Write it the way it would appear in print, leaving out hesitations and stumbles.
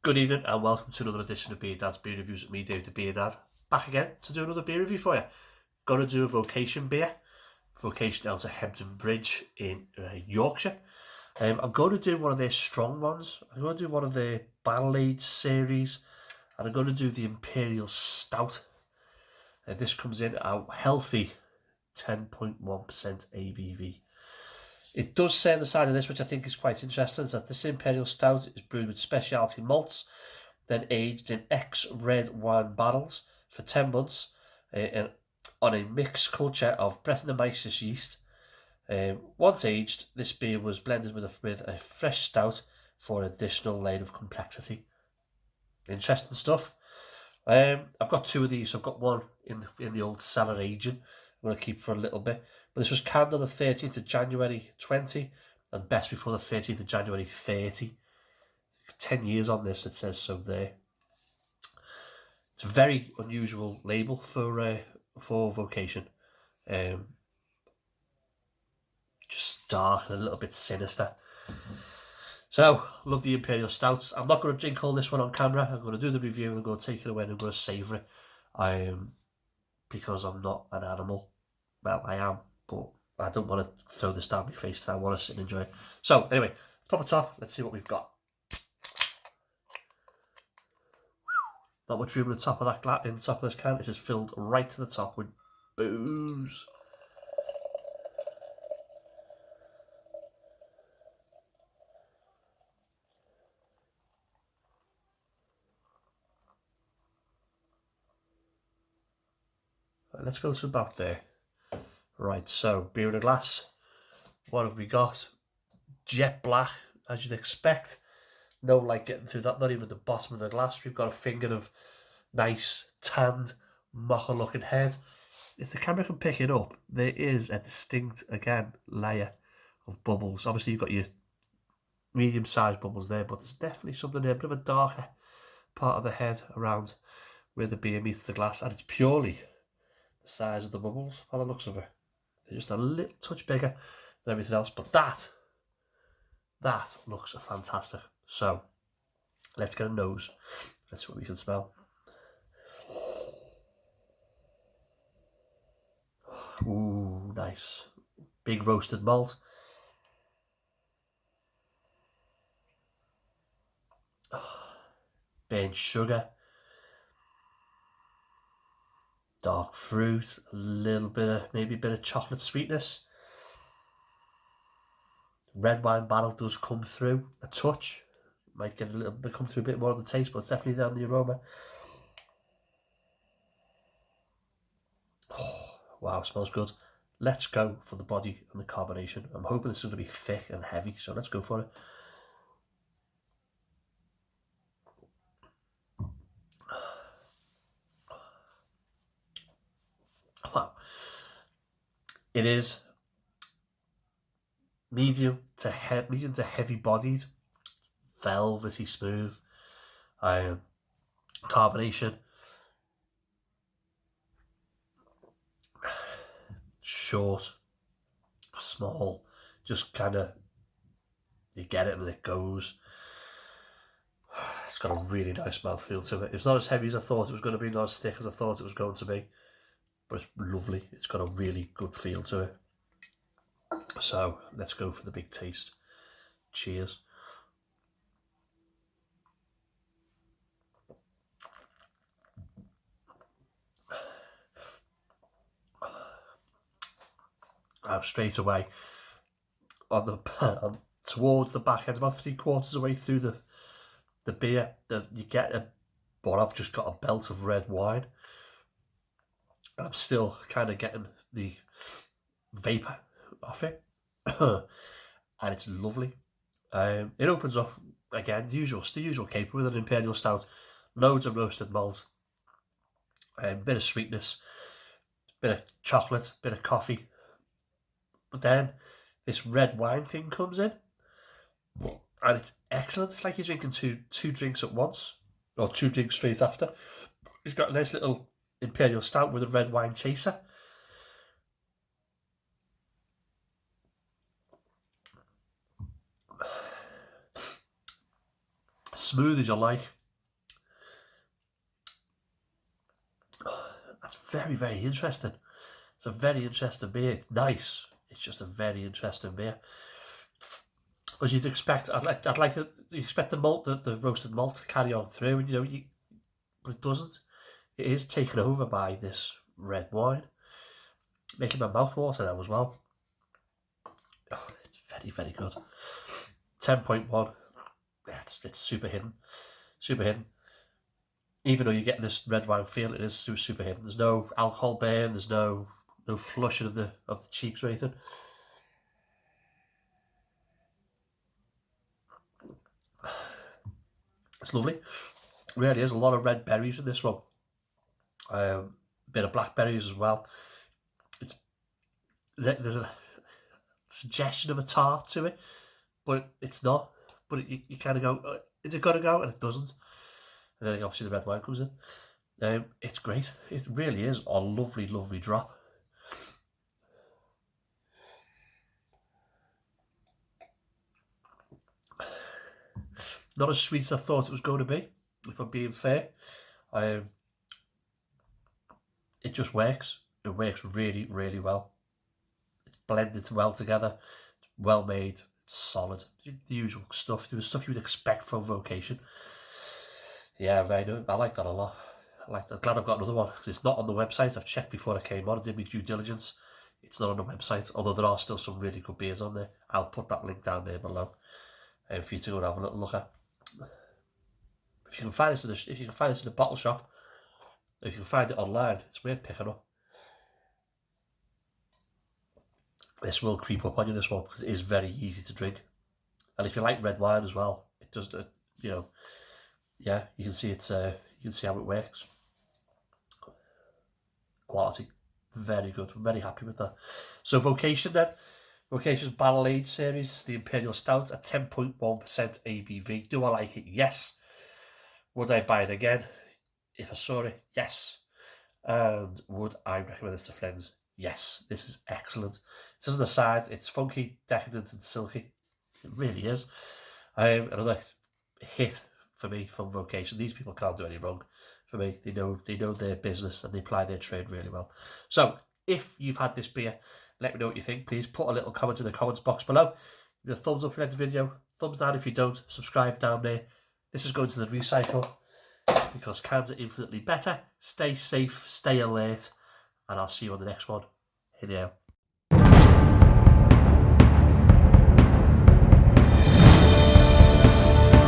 Good evening and welcome to another edition of Beer Dad's Beer Reviews with me, Dave the Beer Dad. Back again to do another beer review for you. Gonna do a Vocation beer. Vocation down to Hebden Bridge in Yorkshire. I'm going to do one of their strong ones. I'm going to do one of their Barrel Age series. And I'm going to do the Imperial Stout. This comes in a healthy 10.1% ABV. It does say on the side of this, which I think is quite interesting, is that this Imperial Stout is brewed with specialty malts, then aged in ex-red wine barrels for 10 months and on a mixed culture of Brettanomyces yeast. Once aged, this beer was blended with a fresh stout for an additional layer of complexity. Interesting stuff. I've got two of these. I've got one in the old cellar aging. I'm going to keep for a little bit. But this was canned on the 13th of January 20 and best before the 13th of January 30. 10 years on this, it says so there. It's a very unusual label for Vocation. Just dark and a little bit sinister. So, love the Imperial Stout. I'm not going to drink all this one on camera. I'm going to do the review and I'm going to take it away and I'm going to savour it. Because I'm not an animal. Well, I am, but I don't want to throw this down my face. I want to sit and enjoy it. So, anyway, let's pop it off. Let's see what we've got. Not much room at the top of that in the top of this can. This is filled right to the top with booze. Right, let's go to about there. Right, so beer in a glass. What have we got? Jet black, as you'd expect. No light getting through that, not even the bottom of the glass. We've got a finger of nice, tanned, mocha-looking head. If the camera can pick it up, there is a distinct, again, layer of bubbles. Obviously, you've got your medium-sized bubbles there, but there's definitely something there, a bit of a darker part of the head around where the beer meets the glass, and it's purely the size of the bubbles, by the looks of it. They're just a little touch bigger than everything else, but that looks fantastic. So, let's get a nose. Let's see what we can smell. Ooh, nice. Big roasted malt. Burnt sugar. Dark fruit. A little bit of, maybe a bit of chocolate sweetness. Red wine barrel does come through a touch. Might get a little bit, come through a bit more of the taste, but it's definitely there in the aroma. Oh, wow, smells good. Let's go for the body and the carbonation. I'm hoping it's going to be thick and heavy, so let's go for it. Wow. It is medium to heavy bodied, velvety smooth. Carbonation. Short, small, just kind of, you get it and it goes. It's got a really nice mouthfeel to it. It's not as heavy as I thought it was going to be, not as thick as I thought it was going to be, but it's lovely. It's got a really good feel to it. So let's go for the big taste. Cheers. Straight away on the towards the back end, about 3/4 away through the beer, you get I've just got a belt of red wine, and I'm still kind of getting the vapor off it, and it's lovely. It opens up again, the usual caper with an Imperial Stout, loads of roasted malt, bit of sweetness, bit of chocolate, bit of coffee. But then this red wine thing comes in, and it's excellent. It's like you're drinking two drinks at once, or two drinks straight after. It's got a nice little Imperial Stout with a red wine chaser. Smooth as you like. That's very, very interesting. It's a very interesting beer. It's nice. It's just a very interesting beer. As you'd expect, you expect the malt, the roasted malt, to carry on through, and but it doesn't. It is taken over by this red wine, making my mouth water now as well. Oh, it's very, very good. 10.1. Yeah, it's super hidden, super hidden. Even though you're getting this red wine feel, it is super hidden. There's no alcohol burn. There's no flushing of the cheeks or anything. It's lovely. It really is. A lot of red berries in this one. A bit of blackberries as well. There's a suggestion of a tart to it, but it's not. But you kind of go, is it gonna go? And it doesn't. And then obviously the red wine comes in. It's great. It really is a lovely, lovely drop. Not as sweet as I thought it was going to be, if I'm being fair. It just works. It works really, really well. It's blended well together. It's well made. It's solid. The usual stuff. The stuff you would expect from Vocation. Yeah, very good. I like that a lot. I'm glad I've got another one, because it's not on the website. I've checked before I came on. I did my due diligence. It's not on the website, although there are still some really good beers on there. I'll put that link down there below for you to go and have a little look at. If you can find this in a bottle shop, if you can find it online, it's worth picking up. This will creep up on you, this one, because it is very easy to drink. And if you like red wine as well, it does, yeah, you can see it's, you can see how it works. Quality, very good. I'm very happy with that. So Vocation then, Vocation's Barrel Age series. It's the Imperial Stout at 10.1% ABV. Do I like it? Yes. Would I buy it again if I saw it? Yes. And would I recommend this to friends? Yes. This is excellent. It says on the side, it's funky, decadent and silky. It really is. Another hit for me from Vocation. These people can't do any wrong for me. They know their business and they apply their trade really well. So if you've had this beer, let me know what you think. Please put a little comment in the comments box below. Give a thumbs up if you like the video. Thumbs down if you don't. Subscribe down there. This is going to the recycle, because cans are infinitely better. Stay safe, stay alert, and I'll see you on the next one. Here you go.